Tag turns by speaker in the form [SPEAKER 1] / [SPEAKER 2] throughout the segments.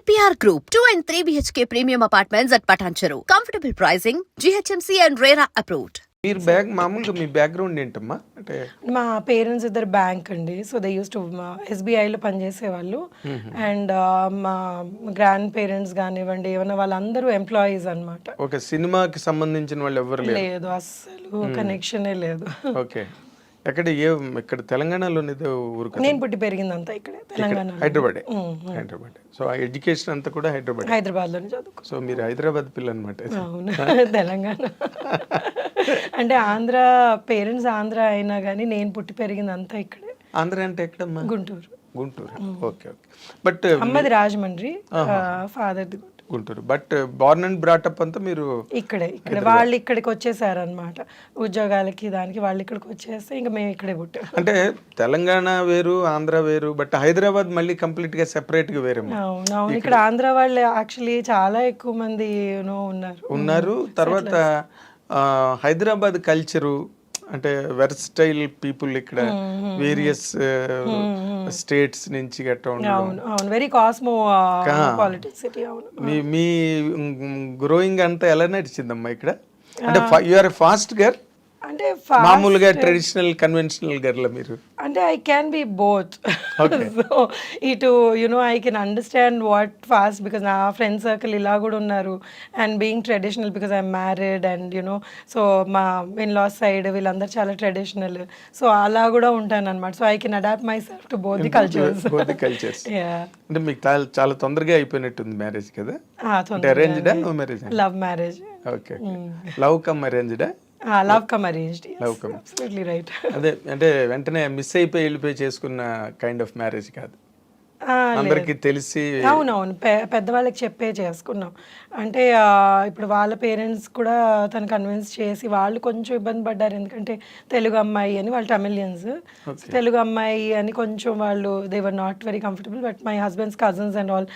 [SPEAKER 1] EPR Group, 2 and 3 BHK premium apartments at Patancheru. Comfortable pricing, GHMC and RERA approved.
[SPEAKER 2] మీరు మామూలుగా మీ background ఏంటమ్మా? అంటే
[SPEAKER 3] మా పేరెంట్స్ ఇద్దరు బ్యాంక్ అండి. సో దే యూస్ టు ఎస్బీఐలో పనిచేసేవాళ్ళు. అండ్ మా గ్రాండ్ పేరెంట్స్ కానివ్వండి ఏమన్నా వాళ్ళందరూ ఎంప్లాయీస్ అనమాట.
[SPEAKER 2] ఓకే, సినిమాకి సంబంధించిన వాళ్ళు ఎవరు
[SPEAKER 3] లేదు, అస్సలు కనెక్షనే లేదు.
[SPEAKER 2] ఓకే, ఎక్కడ ఇక్కడ తెలంగాణలోనే ఊరు?
[SPEAKER 3] నేను పుట్టి పెరిగిందంతా ఇక్కడే తెలంగాణ,
[SPEAKER 2] హైదరాబాద్. సో ఆ ఎడ్యుకేషన్ అంతా కూడా
[SPEAKER 3] హైదరాబాద్లోనే చదువుకో.
[SPEAKER 2] సో మీరు హైదరాబాద్ పిల్ల అనమాట.
[SPEAKER 3] అవును, తెలంగాణ అంటే ఆంధ్ర పేరెంట్స్ ఆంధ్ర అయినా కానీ నేను పుట్టి పెరిగిందంతా ఇక్కడే.
[SPEAKER 2] ఆంధ్ర అంటే ఎక్కడమ్మా?
[SPEAKER 3] గుంటూరు.
[SPEAKER 2] ఓకే. బట్
[SPEAKER 3] అమ్మది రాజమండ్రి, ఫాదర్ది
[SPEAKER 2] Guntur. But born and brought up అంతా మీరు
[SPEAKER 3] ఇక్కడ వాళ్ళు ఇక్కడికి వచ్చేసారు అనమాట ఉద్యోగాలకి, దానికి వాళ్ళు ఇక్కడికి వచ్చేస్తే ఇంకా మేము ఇక్కడే పుట్టాం.
[SPEAKER 2] అంటే తెలంగాణ వేరు, ఆంధ్ర వేరు, బట్ హైదరాబాద్ మళ్ళీ కంప్లీట్ గా సెపరేట్ గా వేరే.
[SPEAKER 3] అవును, ఇక్కడ ఆంధ్ర వాళ్ళు యాక్చువల్లీ చాలా ఎక్కువ మంది ఉన్నారు.
[SPEAKER 2] తర్వాత హైదరాబాద్ కల్చరు అంటే వెర్స్టైల్ పీపుల్, ఇక్కడ వేరియస్ స్టేట్స్ నుంచి గట్రా
[SPEAKER 3] ఉండడం, వెరీ కాస్మో పాలిటిక్స్ సిటీ. అవును,
[SPEAKER 2] మీ గ్రోయింగ్ అంతా ఎలా నడిచిందమ్మా ఇక్కడ? అంటే యు ఆర్ ఫాస్ట్ గర్ల్
[SPEAKER 3] అంటే
[SPEAKER 2] మామూలుగా ట్రెడిషనల్ కన్వెన్షనల్ గర్ల్ మీరు?
[SPEAKER 3] అంటే I can be both. So ఇటు I can understand what fast, because నా ఫ్రెండ్ సర్కిల్ ఇలా కూడా ఉన్నారు. And being traditional because I'm married and so మా ఇన్ లాస్ సైడ్ వీళ్ళందరూ చాలా ట్రెడిషనల్. సో అలా కూడా ఉంటాను అనమాట. So I can adapt myself to both the cultures.
[SPEAKER 2] అంటే మీకు చాలా తొందరగా అయిపోయినట్టుంది మ్యారేజ్ కదా? అరేంజ్డా no marriage?
[SPEAKER 3] Love marriage.
[SPEAKER 2] Okay, love come అరేంజ్డా?
[SPEAKER 3] Love come arranged. Absolutely right.
[SPEAKER 2] అదే అంటే వెంటనే మిస్ అయిపోయి వెళ్ళిపోయి చేసుకున్న కైండ్ ఆఫ్ మ్యారేజ్ కాదు, అందరికి తెలిసి.
[SPEAKER 3] అవునవును, పెద్దవాళ్ళకి చెప్పే చేసుకున్నాం. అంటే ఇప్పుడు వాళ్ళ పేరెంట్స్ కూడా తను కన్విన్స్ చేసి, వాళ్ళు కొంచెం ఇబ్బంది పడ్డారు. ఎందుకంటే తెలుగు అమ్మాయి అని, వాళ్ళు తమిళియన్స్, తెలుగు అమ్మాయి అని కొంచెం వాళ్ళు they were not very comfortable. But my husband's cousins and all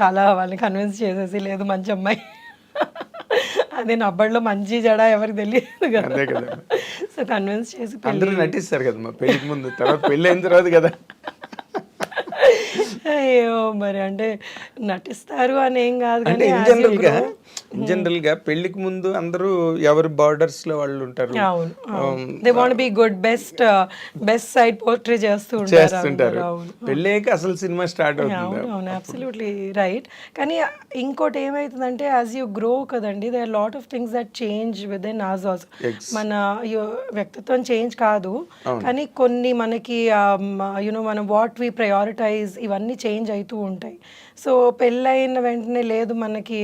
[SPEAKER 3] చాలా వాళ్ళని కన్విన్స్ చేసేసి, లేదు మంచి అమ్మాయి అదే నబ్బడిలో మంచి జడ ఎవరికి తెలియదు కదా. సో కన్విన్స్ చేసి
[SPEAKER 2] అందరూ నటిస్తారు కదమ్మా పెళ్లికి ముందు, తర్వాత పెళ్ళి అయిన తర్వాత కదా.
[SPEAKER 3] అయ్యో మరి అంటే నటిస్తారు అని ఏం కాదు
[SPEAKER 2] కానీ జనరల్ గా పెళ్లికి ముందు అందరూ ఎవరి బార్డర్స్ లో వాళ్ళు ఉంటారు.
[SPEAKER 3] They want be good, best side portray చేస్తుంటారు.
[SPEAKER 2] పెళ్ళాక అసలు సినిమా స్టార్ట్ అవుతుంది.
[SPEAKER 3] అవును, అబ్సల్యూట్లీ రైట్. కానీ ఇంకోటి ఏమైతుందంటే యాజ్ యూ గ్రో కదండి, they are lot of things that change with in us also. మన వ్యక్తిత్వం చేంజ్ కాదు కానీ కొన్ని మనకి మనం వాట్ వి ప్రయారిటైజ్ ఇవన్నీ చేంజ్ అవుతూ ఉంటాయి. సో పెళ్ళైన వెంటనే లేదు మనకి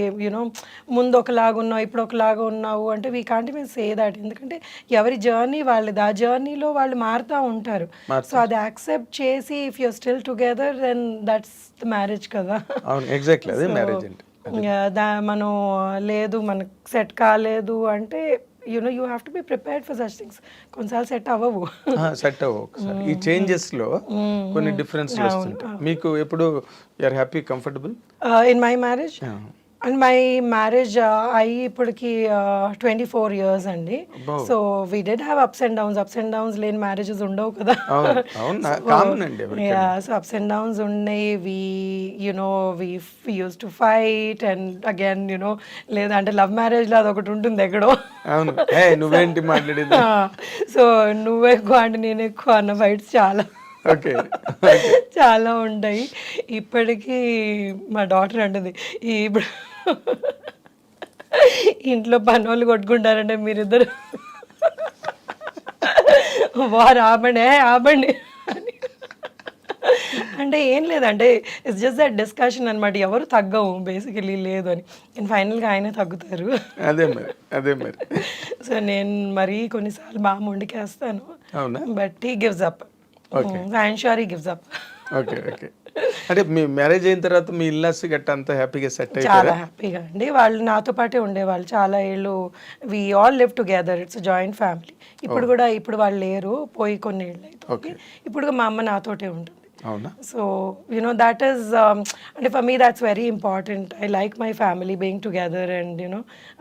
[SPEAKER 3] ముందు ఒకలాగా ఉన్నావు ఇప్పుడు ఒకలాగా ఉన్నావు అంటే we can't even say that. ఎందుకంటే ఎవరి జర్నీ వాళ్ళది, ఆ జర్నీలో వాళ్ళు మారుతూ ఉంటారు. సో అది యాక్సెప్ట్ చేసి if you still together then that's the marriage కదా. మనం లేదు మనకు సెట్ కాలేదు అంటే you have to be prepared for such things. కొన్నిసార్లు సెట్ అవ్వవు.
[SPEAKER 2] ఈ చేంజెస్ లో కొన్ని డిఫరెన్స్ వస్తుంటాయి. మీకు ఎప్పుడు you are happy, comfortable
[SPEAKER 3] in my marriage? And my marriage అయ్యి ఇప్పటికి 24 years అండి. So we did have ups and downs లేని మ్యారేజెస్ ఉండవు కదా. సో అప్స్ అండ్ డౌన్స్ ఉన్నాయి. We used to fight and again లేదంటే లవ్ మ్యారేజ్ లో అదొకటి ఉంటుంది ఎక్కడో.
[SPEAKER 2] నువ్వేంటి మాట్లాడేది,
[SPEAKER 3] సో నువ్వు ఎక్కువ అంటే నేను ఎక్కువ అన్న ఫైట్స్ చాలా ఉంటాయి. ఇప్పటికీ మా డాటర్ అంటుంది, ఇప్పుడు ఇంట్లో పని వాళ్ళు కొట్టుకుంటారంటే మీరిద్దరు వారు ఆపండి అంటే ఏం లేదంటే ఇట్స్ జస్ట్ దట్ డిస్కషన్ అనమాట. ఎవరు తగ్గవు బేసికలీ, లేదు అని. నేను ఫైనల్గా ఆయనే తగ్గుతారు.
[SPEAKER 2] అదే మరి.
[SPEAKER 3] సో నేను మరీ కొన్నిసార్లు బాగా మొండికేస్తాను, but he gives up. I'm sure he gives up.
[SPEAKER 2] Okay. అంటే మీ మ్యారేజ్ అయిన తర్వాత మీ ఇల్లాస్ గట్ట అంతా హ్యాపీగా సెట్ అయ్యారా?
[SPEAKER 3] చాలా హ్యాపీగా అండి. వాళ్ళు నాతో పాటే ఉండేవాళ్ళు చాలా ఏళ్ళు. We all live together, it's joint family. ఇప్పుడు వాళ్ళు లేరు, పోయి కొన్ని ఏళ్ళు అవుతుంది. ఇప్పుడు మా అమ్మ నాతోటే ఉంటుంది. సో that is అంటే for me that's very important. I like my family being together and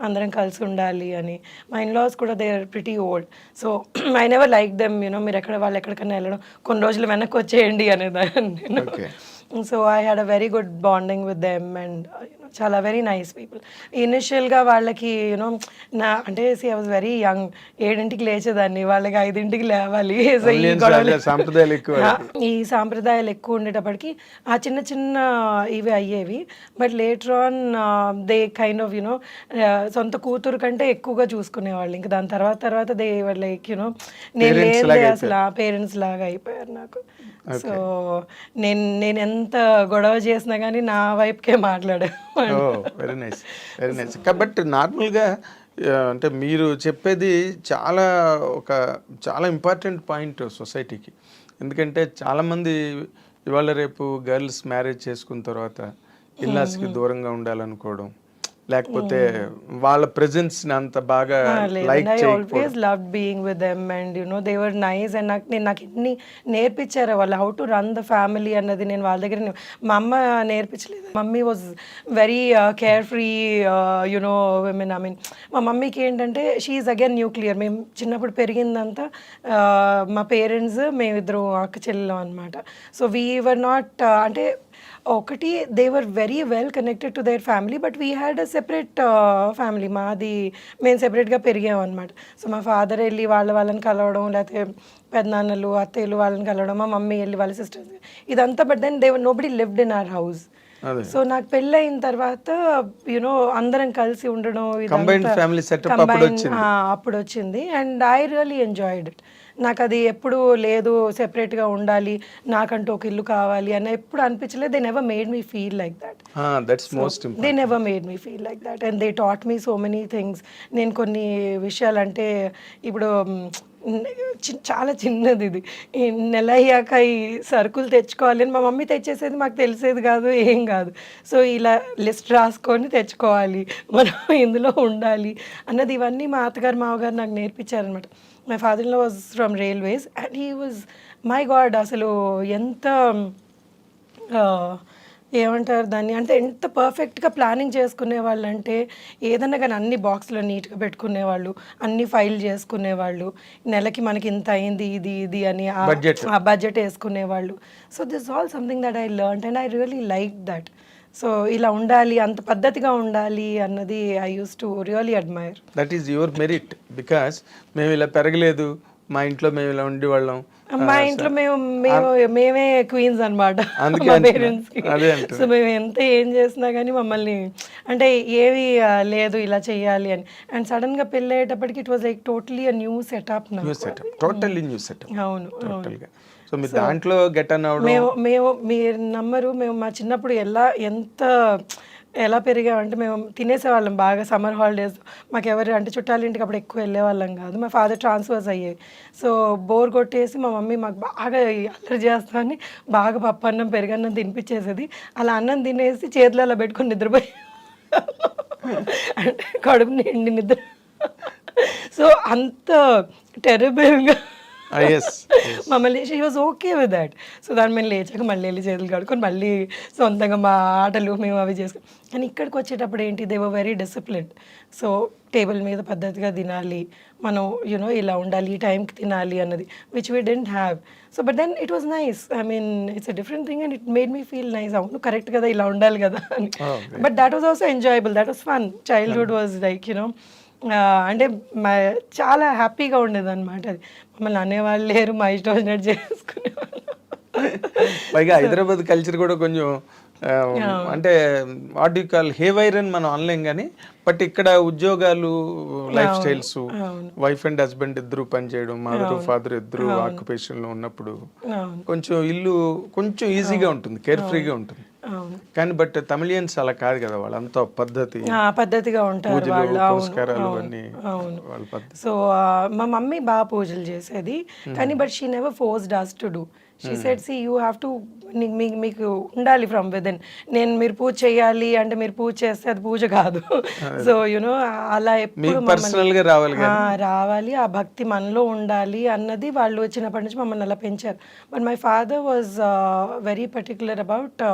[SPEAKER 3] అందరం కలిసి ఉండాలి అని. మా in-laws కూడా they are pretty old, so I never liked them. మీరు వాళ్ళు ఎక్కడికన్నా వెళ్ళడం కొన్ని రోజులు వెనక్కి వచ్చేయండి అనేదాన్ని. So I had a very good bonding with them and చాలా వెరీ నైస్ పీపుల్. ఇనిషియల్గా వాళ్ళకి యూనో నా అంటే ఐ వాజ్ వెరీ యంగ్, 7ంటికి లేచేదాన్ని, వాళ్ళకి 5ంటికి లేవాలి. సో ఈ గొడవలు
[SPEAKER 2] సాంప్రదాయాలు ఎక్కువ.
[SPEAKER 3] ఈ సాంప్రదాయాలు ఎక్కువ ఉండేటప్పటికి ఆ చిన్న చిన్న ఇవి అయ్యేవి. But later on they kind of you know సొంత కూతురు కంటే ఎక్కువగా చూసుకునేవాళ్ళు. ఇంకా దాని తర్వాత దే లైక్ యూనో నేను లేదే అసలు ఆ పేరెంట్స్ లాగా అయిపోయారు నాకు. సో నేను ఎంత గొడవ చేసినా కానీ నా వైపుకే మాట్లాడేవాడు.
[SPEAKER 2] Very nice, very nice. But నార్మల్గా అంటే మీరు చెప్పేది చాలా ఇంపార్టెంట్ పాయింట్ సొసైటీకి. ఎందుకంటే చాలామంది ఇవాళ రేపు గర్ల్స్ మ్యారేజ్ చేసుకున్న తర్వాత ఇల్లాస్కి దూరంగా ఉండాలనుకోవడం, లేకపోతే వాళ్ళ ప్రెజెన్స్ ని అంత బాగా like
[SPEAKER 3] I always loved being with them and you know they were nice and నాకు ఎన్ని నేర్పించారు వాళ్ళు how to run the family అన్నది. నేను వాళ్ళ దగ్గర మా అమ్మ నేర్పించలేదు. Mummy was very carefree you know women. I mean మా మమ్మీకి ఏంటంటే షీఈ్ అగైన్ న్యూక్లియర్. మేము చిన్నప్పుడు పెరిగిందంతా మా పేరెంట్స్ మేమిద్దరు అక్క చెల్లెలం అనమాట. సో వీ వర్ నాట్ అంటే ఒకటి they were very well connected to their family but we had a separate family. మేము సెపరేట్గా పెరిగాం అనమాట. సో మా ఫాదర్ వెళ్ళి వాళ్ళని కలవడం, లేకపోతే పెద్దనాన్నలు అత్తయ్యలు వాళ్ళని కలవడం, మా మమ్మీ వెళ్ళి వాళ్ళ సిస్టర్స్, ఇదంతా. But then they nobody lived in our house. So నాకు పెళ్ళయిన తర్వాత యూనో అందరం కలిసి ఉండడం అప్పుడు వచ్చింది. And I really enjoyed it. నాకు అది ఎప్పుడు లేదు సెపరేట్గా ఉండాలి, నాకంటూ ఒక ఇల్లు కావాలి అని ఎప్పుడు అనిపించలేదు. They never made me feel like that. They never made me feel like that and they taught me so many things. నేను కొన్ని విషయాలు అంటే ఇప్పుడు చాలా చిన్నది ఇది, ఈ నెల అయ్యాక ఈ సరుకులు తెచ్చుకోవాలి అని మా మమ్మీ తెచ్చేసేది, మాకు తెలిసేది కాదు, ఏం కాదు. సో ఇలా లిస్ట్ రాసుకొని తెచ్చుకోవాలి, మనం ఇందులో ఉండాలి అన్నది, ఇవన్నీ మా అత్తగారు మామగారు నాకు నేర్పించారనమాట. My father in law was from railways and he was my god అసలు ఎంత ఏమంటారు దాన్ని అంటే ఎంత పర్ఫెక్ట్గా ప్లానింగ్ చేసుకునేవాళ్ళు అంటే ఏదన్నా కానీ అన్ని బాక్స్లో నీట్గా పెట్టుకునేవాళ్ళు, అన్ని ఫైల్ చేసుకునేవాళ్ళు, నెలకి మనకి ఇంత అయింది ఇది అని ఆ బడ్జెట్ వేసుకునేవాళ్ళు. So this all something that I learned and I really like that. So ఇలా ఉండాలి, అంత పద్ధతిగా ఉండాలి అన్నది I used to really admire.
[SPEAKER 2] That is your merit. Because మేము ఇలా పెరగలేదు, మా ఇంట్లో మేము ఇలా ఉండేవాళ్ళం,
[SPEAKER 3] మా ఇంట్లో మేమే క్వీన్స్ అనమాట మా పేరెంట్స్కి. సో మేము ఎంత ఏం చేసినా కానీ మమ్మల్ని అంటే ఏవి లేదు ఇలా చేయాలి అని. అండ్ సడన్ గా పెళ్ళి అయ్యేటప్పటికి it was like totally new setup. అవును.
[SPEAKER 2] సో మీ దాంట్లో గెట్ అన్ అవడం,
[SPEAKER 3] మేము మీరు నమ్మరు, మేము మా చిన్నప్పుడు ఎలా పెరిగామంటే మేము తినేసేవాళ్ళం బాగా. సమ్మర్ హాలిడేస్ మాకు ఎవరు అంటే చుట్టాల ఇంటికి అప్పుడు ఎక్కువ వెళ్ళేవాళ్ళం కాదు. మా ఫాదర్ ట్రాన్స్ఫర్స్ అయ్యేవి. సో బోర్ కొట్టేసి మా మమ్మీ మాకు బాగా అల్లరి చేస్తామని బాగా పప్పు అన్నం పెరుగన్నం తినిపించేసేది. అలా అన్నం తినేసి చేతులు అలా పెట్టుకొని నిద్రపోయి అంటే కడుపు నిండి నిద్ర. సో అంత టెరబుల్గా మమ్మల్ని she was okay with that. So దాన్ని మేము లేచాక మళ్ళీ వెళ్ళి చేతులు కడుక్కొని మళ్ళీ సొంతంగా మా ఆటలు మేము అవి చేసుకుని. కానీ ఇక్కడికి వచ్చేటప్పుడు ఏంటి, they were very disciplined. So table మీద పద్ధతిగా తినాలి, మనం యూనో ఇలా ఉండాలి, ఈ టైంకి తినాలి అన్నది which we didn't have. So but then it was nice. I mean it's a different thing and it made me feel nice. అవును కరెక్ట్ కదా, ఇలా ఉండాలి కదా అని. But that was also enjoyable, that was fun. Childhood was like you know అంటే చాలా హ్యాపీగా ఉండేది అనమాట. అది మమ్మల్ని అనేవాళ్ళు లేరు, మా ఇష్టం వచ్చినట్టు చేసుకునేవాళ్ళు.
[SPEAKER 2] పైగా హైదరాబాద్ కల్చర్ కూడా కొంచెం అంటే వాట్ యు కాల్ హేవైర్ అని మనం అనలేం కానీ, బట్ ఇక్కడ ఉద్యోగాలు, life styles, wife and husband ఇద్దరు పనిచేయడం, మదర్ ఫాదర్ ఇద్దరు ఆక్యుపేషన్ లో ఉన్నప్పుడు కొంచెం ఇల్లు కొంచెం ఈజీగా ఉంటుంది, కేర్ ఫ్రీగా ఉంటుంది. కానీ బట్ తమిళియన్స్ అలా కాదు కదా, వాళ్ళంతా
[SPEAKER 3] పద్ధతిగా ఉంటారు వాళ్ళు. సో మా మమ్మీ బాగా పూజలు చేసేది కానీ but she never forced us to do. She said see you have to, మీకు ఉండాలి ఫ్రమ్ విదిన్. మీరు పూజ చేయాలి అంటే మీరు పూజ చేస్తే అది పూజ కాదు. సో యునో అలా ఎప్పుడు రావాలి, ఆ భక్తి మనలో ఉండాలి అన్నది వాళ్ళు వచ్చినప్పటి నుంచి మమ్మల్ని అలా పెంచారు. But my father was very particular about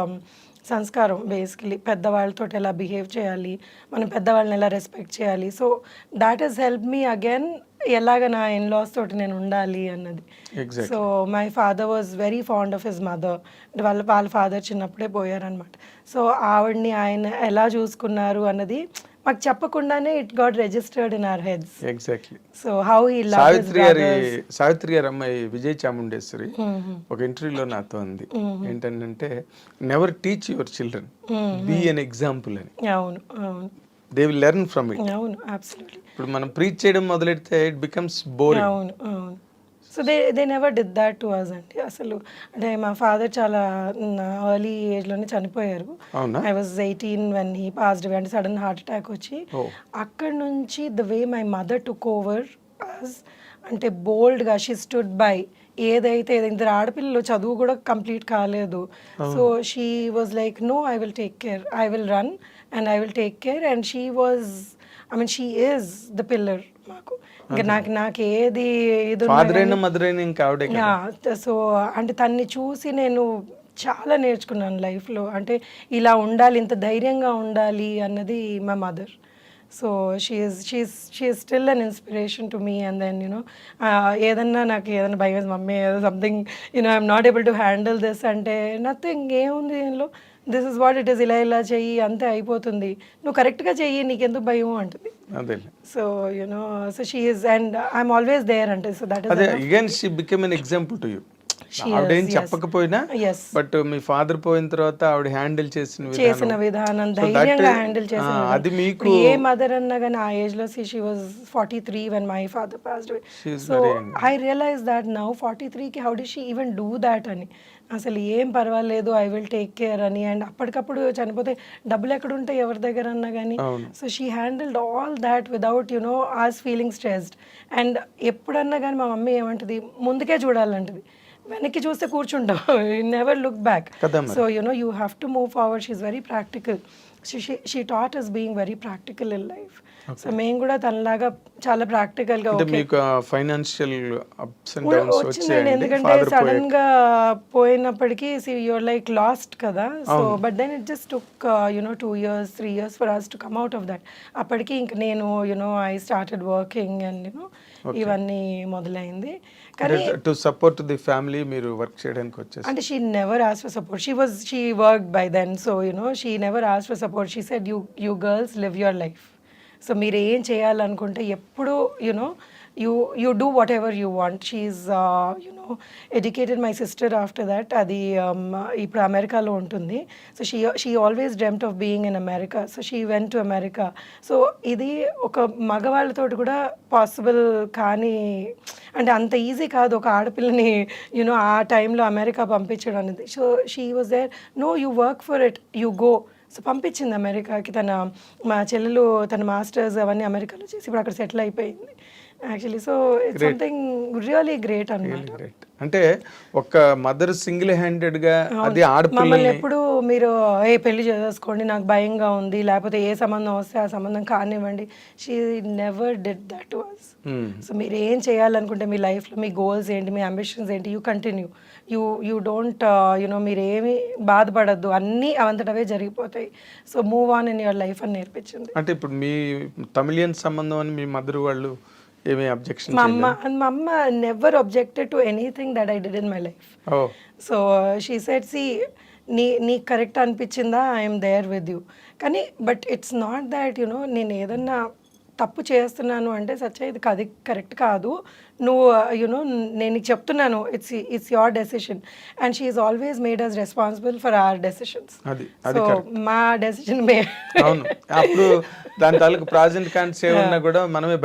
[SPEAKER 3] సంస్కారం. బేసికలీ పెద్దవాళ్ళతో ఎలా బిహేవ్ చేయాలి, మనం పెద్దవాళ్ళని ఎలా రెస్పెక్ట్ చేయాలి. So that he's help me again ఎలాగ నా ఇన్లాస్ తోటి నేను ఉండాలి అన్నది.
[SPEAKER 2] Exactly.
[SPEAKER 3] So my father was very fond of his mother. అంటే వాళ్ళ ఫాదర్ చిన్నప్పుడే పోయారనమాట. సో ఆవిడ్ని ఆయన ఎలా చూసుకున్నారు అన్నది మాకు చెప్పకుండానే it got registered in our heads.
[SPEAKER 2] Exactly.
[SPEAKER 3] So how he loved his brothers.
[SPEAKER 2] Savitri గారి అమ్మాయి విజయ్ చాముండేశ్వరి ఒక ఇంటర్వ్యూలో నాతో అంది ఏంటంటే never teach your children, be an example అని.
[SPEAKER 3] అవును అవును
[SPEAKER 2] they will learn from it.
[SPEAKER 3] అవును అబ్సల్యూట్లీ.
[SPEAKER 2] ఇప్పుడు మనం ప్రీచ్ చేయడం మొదలెడితే ఇట్ బికమ్స్ బోరింగ్.
[SPEAKER 3] అవును అవును. So they never did that to us అండి. అసలు అంటే మా ఫాదర్ చాలా ఎర్లీ ఏజ్లోనే చనిపోయారు.
[SPEAKER 2] అవునా?
[SPEAKER 3] I was 18 when he passed away. అంటే సడన్ హార్ట్ అటాక్ వచ్చి అక్కడి నుంచి the way my mother took over us, అంటే బోల్డ్గా షీ స్టుడ్ బై. ఏదైతే ఇద్దరు ఆడపిల్లలు చదువు కూడా కంప్లీట్ కాలేదు. So she was like no, I will take care, I will run and I will take care. And she was, I mean she is the pillar మాకు. ఇంకా నాకు ఏది ఇది
[SPEAKER 2] ఫాదర్ అయినా మదర్ అయినా ఇంకా ఆవిడే కదా.
[SPEAKER 3] సో అంటే తన్ని చూసి నేను చాలా నేర్చుకున్నాను లైఫ్లో. అంటే ఇలా ఉండాలి, ఇంత ధైర్యంగా ఉండాలి అన్నది మా మదర్. So she is still an inspiration to me. And then ఏదన్నా నాకు ఏదైనా భయం, మమ్మీ ఏదో something I'm not able to handle this అంటే నథింగ్, ఏముంది దీనిలో, this is what it is, ఇలా చెయ్యి అంతే అయిపోతుంది, నువ్వు కరెక్ట్గా చెయ్యి, నీకెందుకు భయం అంటుంది. So so she is, and I'm always there అంటే. సో దట్
[SPEAKER 2] అదే again she become an example to you. ఆవిడేం చెప్పకపోయినా బట్ మీ ఫాదర్ పోయిన తర్వాత ఆవిడ హ్యాండిల్ చేసిన విధానం,
[SPEAKER 3] ధైర్యంగా హ్యాండిల్ చేసిన
[SPEAKER 2] అది మీకు
[SPEAKER 3] ఏ మదర్ అన్నా కానీ ఆ ఏజ్ లో she was 43 when my father passed away. So I realized that now 43 కి how did she even do that అని. అసలు ఏం పర్వాలేదు, ఐ విల్ టేక్ కేర్ అని. అండ్ అప్పటికప్పుడు చనిపోతే డబ్బులు ఎక్కడ ఉంటాయి ఎవరి దగ్గర అన్నా కానీ. So she handled all that without us feeling stressed. అండ్ ఎప్పుడన్నా కానీ మా మమ్మీ ఏమంటది, ముందుకే చూడాలంటది, వెనక్కి చూస్తే కూర్చుంటాం, never look back. So you have to move forward. She is very practical. She taught us being very practical in life. సో మేము కూడా తనలాగా చాలా ప్రాక్టికల్ గా
[SPEAKER 2] ఫైనాన్షియల్ అప్స్ అండ్ డౌన్స్
[SPEAKER 3] వచ్చిందండి. ఎందుకంటే సడన్ గా పోయినప్పటికీ యూఆర్ లైక్ లాస్ట్ కదా. So but then it just took 2 years 3 years for us to come out of that. అప్పటికి ఇంక నేను ఐ స్టార్టెడ్ వర్కింగ్ అండ్ ఇవన్నీ మొదలైంది. కానీ
[SPEAKER 2] టు సపోర్ట్ ది ఫ్యామిలీ మీరు వర్క్ చేయడానికి వచ్చేసి
[SPEAKER 3] అంటే she never asked for support. She worked by then. So she never asked for support. She said you girls live your life. So మీరు ఏం చేయాలనుకుంటే ఎప్పుడు you do whatever you want. She's educated my sister after that. అది ఇప్పుడు అమెరికాలో ఉంటుంది. So she always dreamt of being in America. So she went to America. So ఇది ఒక మగవాళ్ళతోటి కూడా పాసిబుల్ కానీ, అంటే అంత ఈజీ కాదు ఒక ఆడపిల్లని ఆ టైంలో అమెరికా పంపించడం అనేది. So she was there, no you work for it, you go. So పంపించింది అమెరికాకి. మా చెల్లెలు తన మాస్టర్స్ అవన్నీ అమెరికాలో చేసి ఇప్పుడు అక్కడ సెటిల్ అయిపోయింది actually. So it's something really great అన్నమాట.
[SPEAKER 2] అంటే ఒక మదర్ సింగిల్ హ్యాండెడ్ గా అది
[SPEAKER 3] మమ్మల్ని ఎప్పుడు మీరు పెళ్లి చేసుకోండి, నాకు భయంగా ఉంది, లేకపోతే ఏ సంబంధం వస్తే ఆ సంబంధం కానివ్వండి, she never did that to us. So మీరు ఏం చేయాలనుకుంటే మీ లైఫ్లో మీ గోల్స్ ఏంటి, మీ అంబిషన్స్ ఏంటి, యూ కంటిన్యూ. యూ డోంట్ మీరు ఏమి బాధపడద్దు, అన్నీ అవంతటవే జరిగిపోతాయి. So move on in your life అని నేర్పించింది.
[SPEAKER 2] అంటే ఇప్పుడు మీ తమిళియన్ సంబంధం అని మీ మదర్ వాళ్ళు ఏమీ అబ్జెక్షన్?
[SPEAKER 3] మా అమ్మ never objected to anything that I did in my life. So she said, see నీ కరెక్ట్ అనిపించిందా, ఐఎమ్ దేర్ విత్ యూ. కానీ బట్ ఇట్స్ నాట్ దాట్ నేను ఏదన్నా తప్పు చేస్తున్నాను అంటే సచ్చా ఇది అది కరెక్ట్ కాదు, నువ్వు నేను నీకు చెప్తున్నాను, it's your decision. And she is always made us responsible for our decisions. So మా డెసిషన్
[SPEAKER 2] అప్పుడు దాని తాలూకు ప్రాజెంట్ కాంట్ సేవ్ ఉన్నా కూడా మనమే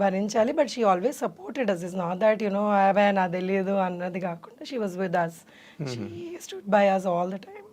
[SPEAKER 3] భరించాలి. But she always supported us. Is not that away నాకు తెలియదు అన్నది కాకుండా she was with us. She stood by us all the time.